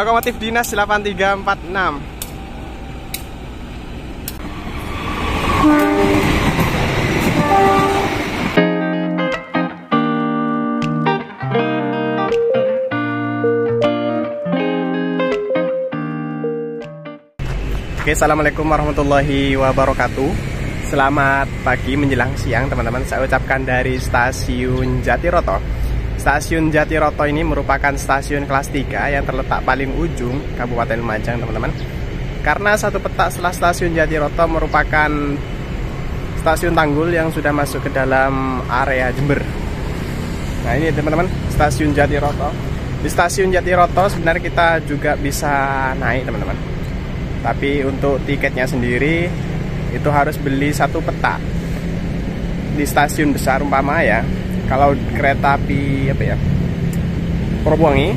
lokomotif dinas 8346. Oke, assalamualaikum warahmatullahi wabarakatuh. Selamat pagi menjelang siang teman-teman. Saya ucapkan dari stasiun Jatiroto. Stasiun Jatiroto ini merupakan stasiun kelas 3 yang terletak paling ujung Kabupaten Lumajang teman-teman. Karena satu petak setelah stasiun Jatiroto merupakan stasiun Tanggul yang sudah masuk ke dalam area Jember. Nah ini teman-teman, stasiun Jatiroto. Di stasiun Jatiroto sebenarnya kita juga bisa naik teman-teman. Tapi untuk tiketnya sendiri itu harus beli satu peta. Di stasiun besar umpama ya, kalau kereta api Purwowangi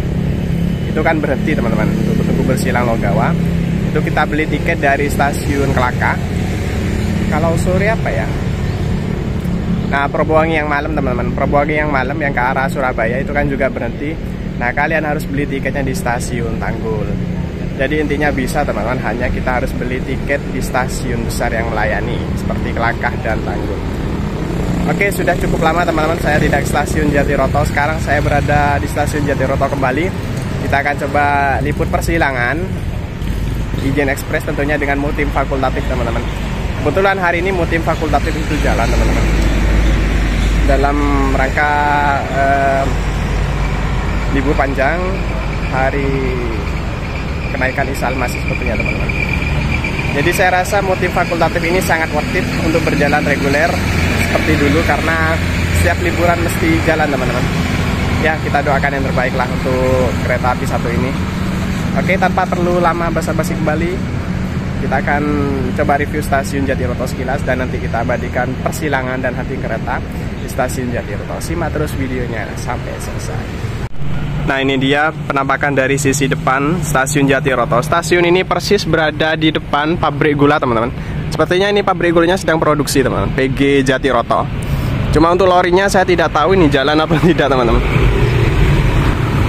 itu kan berhenti teman-teman untuk Tugu Bersilang Logawa. Itu kita beli tiket dari stasiun Kelaka. Kalau sore Nah, Purwowangi yang malam teman-teman, Purwowangi yang malam yang ke arah Surabaya itu kan juga berhenti. Nah, kalian harus beli tiketnya di stasiun Tanggul. Jadi intinya bisa teman-teman, hanya kita harus beli tiket di stasiun besar yang melayani seperti Kelakah dan Tanggul. Oke, sudah cukup lama teman-teman saya tidak ke stasiun Jatiroto. Sekarang saya berada di stasiun Jatiroto kembali. Kita akan coba liput persilangan Ijen Express tentunya dengan mutim fakultatif teman-teman. Kebetulan hari ini mutim fakultatif itu jalan teman-teman. Dalam rangka libur panjang hari kenaikan ISAL masih sebetulnya teman-teman. Jadi saya rasa motif fakultatif ini sangat worth it untuk berjalan reguler seperti dulu karena setiap liburan mesti jalan teman-teman. Ya, kita doakan yang terbaik lah untuk kereta api satu ini. Oke, tanpa perlu lama basa-basi kembali, kita akan coba review stasiun Jatiroto sekilas dan nanti kita abadikan persilangan dan henti kereta di stasiun Jatiroto. Simak terus videonya sampai selesai. Nah ini dia penampakan dari sisi depan stasiun Jatiroto. Stasiun ini persis berada di depan pabrik gula teman-teman. Sepertinya ini pabrik gulanya sedang produksi teman-teman, PG Jatiroto. Cuma untuk lorinya saya tidak tahu ini jalan atau tidak teman-teman.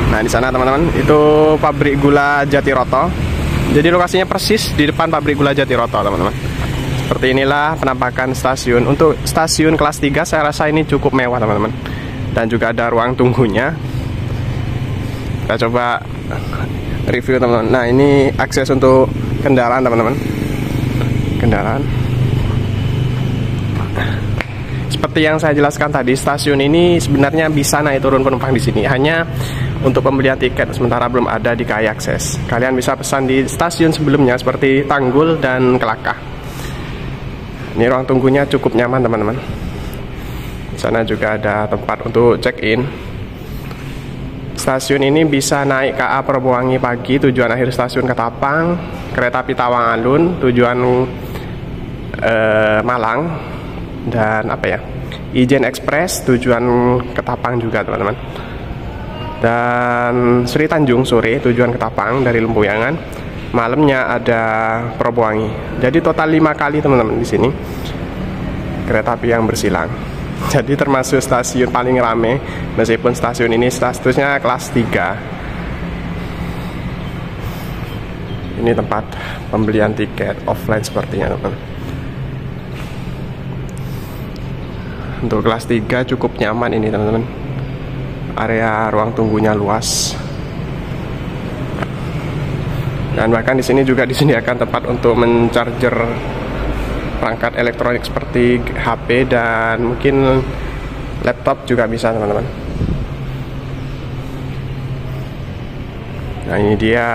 Nah di sana teman-teman itu pabrik gula Jatiroto. Jadi lokasinya persis di depan pabrik gula Jatiroto teman-teman. Seperti inilah penampakan stasiun. Untuk stasiun kelas 3 saya rasa ini cukup mewah teman-teman. Dan juga ada ruang tunggunya. Kita coba review teman-teman. Nah ini akses untuk kendaraan teman-teman. Kendaraan. Seperti yang saya jelaskan tadi, stasiun ini sebenarnya bisa naik turun penumpang di sini. Hanya untuk pembelian tiket sementara belum ada di KAI Akses. Kalian bisa pesan di stasiun sebelumnya seperti Tanggul dan Kelakah. Ini ruang tunggunya cukup nyaman teman-teman. Di sana juga ada tempat untuk check-in. Stasiun ini bisa naik KA Purwowangi pagi tujuan akhir stasiun Ketapang, kereta api Tawang Alun tujuan Malang, dan Ijen Express tujuan Ketapang juga teman-teman. Dan Sri Tanjung sore tujuan Ketapang dari Lempuyangan. Malamnya ada Purwowangi. Jadi total 5 kali teman-teman di sini kereta api yang bersilang. Jadi termasuk stasiun paling rame, meskipun stasiun ini statusnya kelas 3. Ini tempat pembelian tiket offline sepertinya teman. Untuk kelas 3 cukup nyaman ini teman-teman. Area ruang tunggunya luas. Dan bahkan di sini juga disediakan tempat untuk mencharger perangkat elektronik seperti HP dan mungkin laptop juga bisa teman-teman. Nah ini dia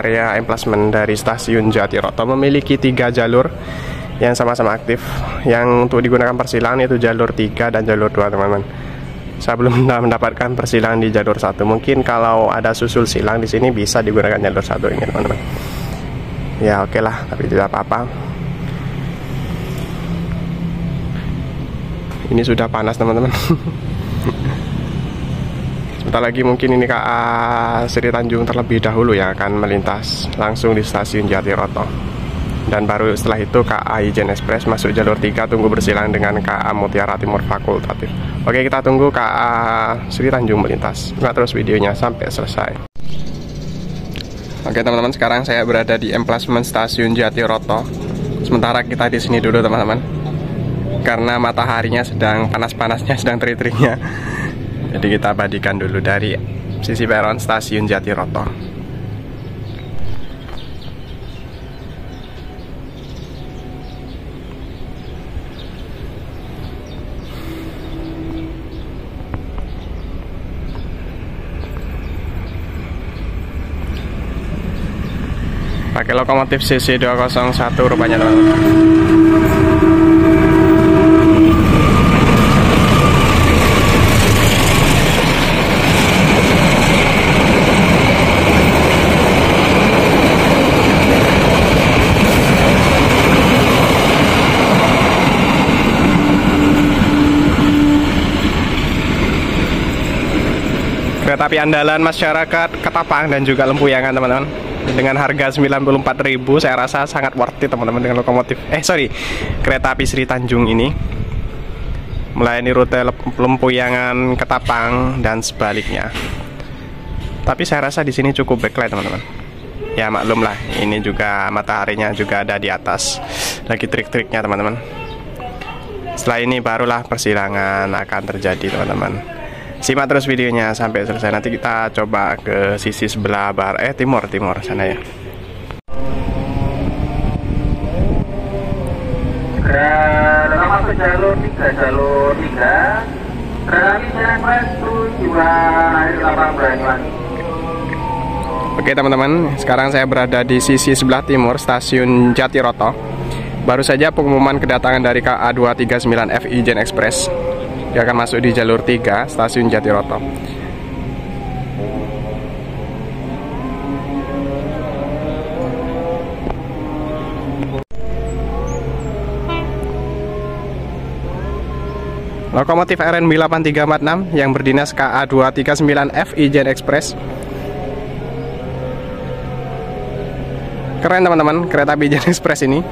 area emplacement dari stasiun Jatiroto. Memiliki 3 jalur yang sama-sama aktif. Yang untuk digunakan persilangan itu jalur 3 dan jalur 2 teman-teman. Saya belum mendapatkan persilangan di jalur 1. Mungkin kalau ada susul silang di sini bisa digunakan jalur 1 ini teman-teman. Ya oke lah, tapi tidak apa-apa. Ini sudah panas teman-teman. Sebentar lagi mungkin ini KA Sri Tanjung terlebih dahulu yang akan melintas langsung di stasiun Jatiroto. Dan baru setelah itu KA Ijen Express masuk jalur 3 tunggu bersilang dengan KA Mutiara Timur fakultatif. Oke, kita tunggu KA Sri Tanjung melintas. Simak terus videonya sampai selesai. Oke teman-teman, sekarang saya berada di emplasmen stasiun Jatiroto. Sementara kita di sini dulu teman-teman, karena mataharinya sedang panas-panasnya, sedang terik-teriknya. Jadi kita abadikan dulu dari sisi peron stasiun Jatiroto. Pakai lokomotif CC201 rupanya teman-teman. Kereta api andalan masyarakat Ketapang dan juga Lempuyangan teman-teman. Dengan harga 94.000 saya rasa sangat worth it teman-teman, dengan lokomotif kereta api Sri Tanjung ini melayani rute Lempuyangan, Ketapang dan sebaliknya. Tapi saya rasa di sini cukup backlight teman-teman. Ya maklum lah, ini juga mataharinya juga ada di atas, lagi trik-triknya teman-teman. Setelah ini barulah persilangan akan terjadi teman-teman. Simak terus videonya sampai selesai. Nanti kita coba ke sisi sebelah timur sana ya. Kereta masuk jalur 3, kereta jalan Batu Jiwa Banyuwangi. Oke teman-teman, sekarang saya berada di sisi sebelah timur stasiun Jatiroto. Baru saja pengumuman kedatangan dari KA 239F Ijen Express. Dia akan masuk di jalur 3 stasiun Jatiroto. Lokomotif RNB 8346 yang berdinas KA 239F Ijen Express. Keren teman-teman, kereta api Ijen Express ini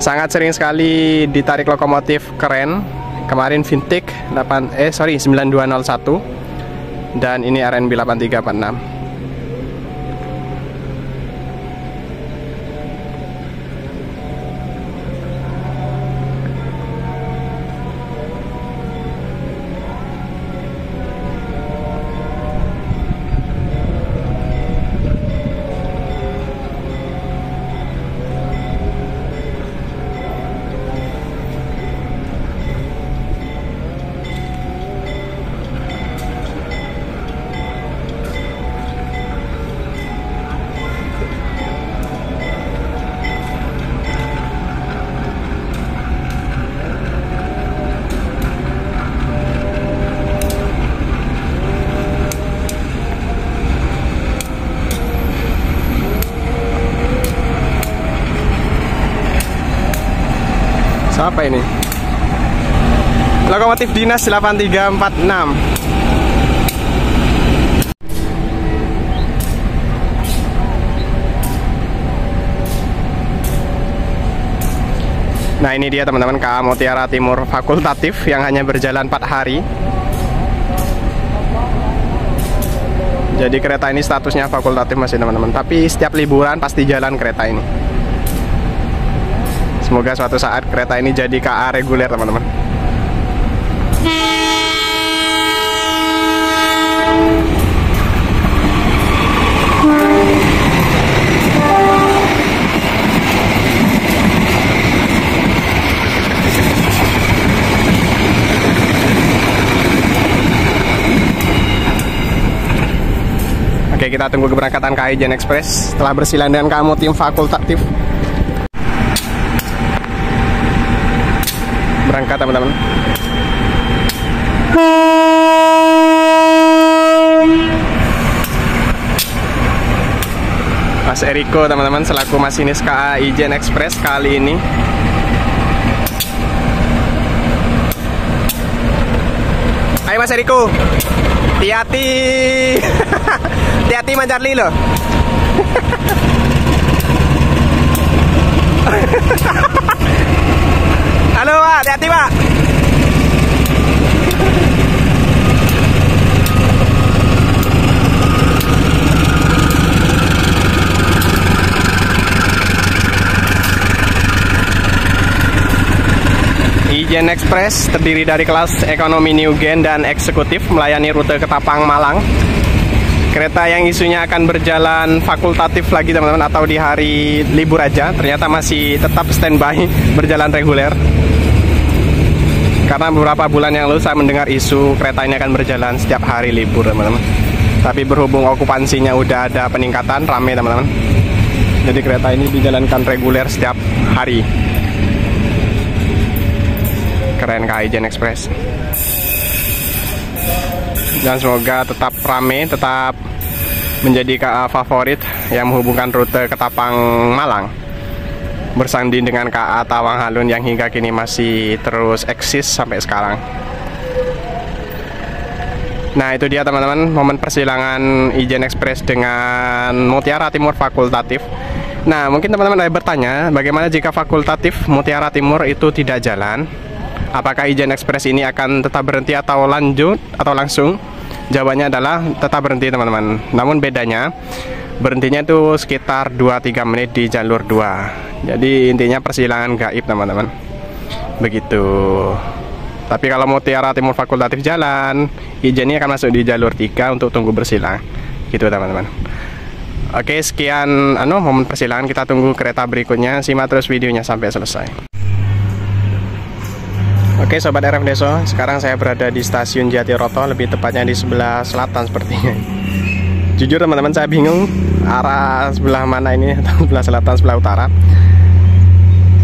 sangat sering sekali ditarik lokomotif keren. Kemarin Vintik 9201 dan ini RNB 8346. Apa ini? Lokomotif dinas 8346. Nah ini dia teman-teman, KA Mutiara Timur fakultatif yang hanya berjalan 4 hari. Jadi kereta ini statusnya fakultatif masih teman-teman, tapi setiap liburan pasti jalan kereta ini. Semoga suatu saat kereta ini jadi KA reguler teman-teman. Oke, kita tunggu keberangkatan KA Ijen Express setelah bersilang dengan kamu tim fakultatif. Berangkat teman-teman. Mas Eriko teman-teman selaku masinis KA Ijen Express kali ini. Ayo Mas Eriko, hati-hati. Hati-hati Mancarli loh. Halo Pak, hati-hati Pak. Ijen Express terdiri dari kelas ekonomi New Gen dan eksekutif melayani rute Ketapang Malang. Kereta yang isunya akan berjalan fakultatif lagi teman-teman, atau di hari libur aja, ternyata masih tetap standby berjalan reguler. Karena beberapa bulan yang lalu saya mendengar isu kereta ini akan berjalan setiap hari libur teman-teman. Tapi berhubung okupansinya udah ada peningkatan, rame teman-teman. Jadi kereta ini dijalankan reguler setiap hari. Keren KAI Ijen Express. Dan semoga tetap rame, tetap menjadi KA favorit yang menghubungkan rute Ketapang Malang, bersanding dengan KA Tawang Halun yang hingga kini masih terus eksis sampai sekarang. Nah, itu dia teman-teman momen persilangan Ijen Express dengan Mutiara Timur fakultatif. Nah, mungkin teman-teman ada bertanya, bagaimana jika fakultatif Mutiara Timur itu tidak jalan? Apakah Ijen Express ini akan tetap berhenti atau lanjut atau langsung? Jawabannya adalah tetap berhenti teman-teman. Namun bedanya, berhentinya itu sekitar 2-3 menit di jalur 2. Jadi intinya persilangan gaib teman-teman. Begitu. Tapi kalau Mutiara Timur fakultatif jalan, Ijen ini akan masuk di jalur 3 untuk tunggu bersilang. Gitu teman-teman. Oke, sekian momen persilangan. Kita tunggu kereta berikutnya. Simak terus videonya sampai selesai. Oke Sobat RF Deso, sekarang saya berada di stasiun Jatiroto, lebih tepatnya di sebelah selatan sepertinya. Jujur teman-teman, saya bingung arah sebelah mana ini, sebelah selatan, sebelah utara.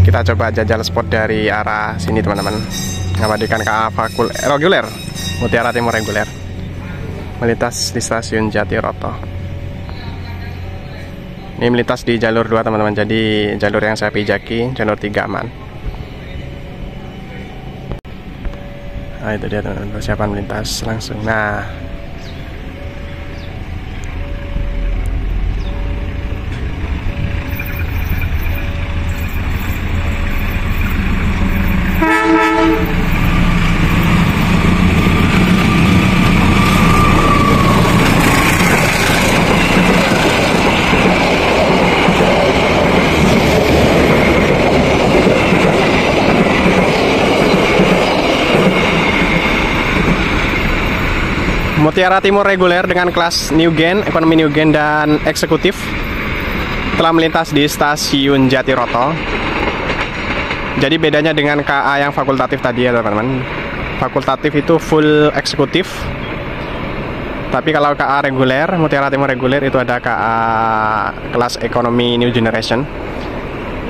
Kita coba jajal spot dari arah sini teman-teman. Ngabadikan KA reguler Mutiara Timur reguler melintas di stasiun Jatiroto. Ini melintas di jalur 2 teman-teman, jadi jalur yang saya pijaki, jalur 3 aman. Nah, itu dia teman-teman, persiapan melintas langsung. Nah, Mutiara Timur reguler dengan kelas New Gen, ekonomi New Gen dan eksekutif telah melintas di stasiun Jatiroto. Jadi bedanya dengan KA yang fakultatif tadi ya teman-teman. Fakultatif itu full eksekutif. Tapi kalau KA reguler, Mutiara Timur reguler itu ada KA kelas ekonomi New Generation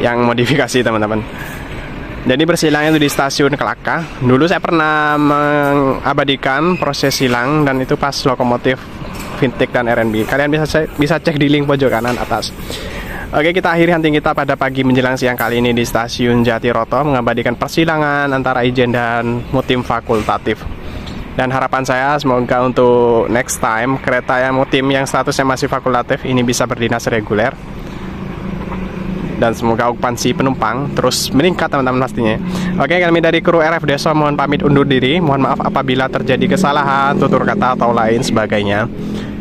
yang modifikasi teman-teman. Jadi bersilangnya itu di stasiun Kelaka. Dulu saya pernah mengabadikan proses silang dan itu pas lokomotif Vintik dan RNB. Kalian bisa cek di link pojok kanan atas. Oke, kita akhiri hunting kita pada pagi menjelang siang kali ini di stasiun Jatiroto, mengabadikan persilangan antara Ijen dan Mutim fakultatif. Dan harapan saya semoga untuk next time kereta yang Mutim yang statusnya masih fakultatif ini bisa berdinas reguler. Dan semoga okupansi penumpang terus meningkat teman-teman pastinya. Oke, kami dari kru RF Deso mohon pamit undur diri. Mohon maaf apabila terjadi kesalahan, tutur kata atau lain sebagainya.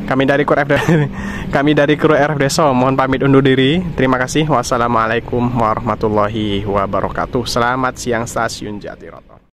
Kami dari kru RF Deso mohon pamit undur diri. Terima kasih. Wassalamualaikum warahmatullahi wabarakatuh. Selamat siang stasiun Jatiroto.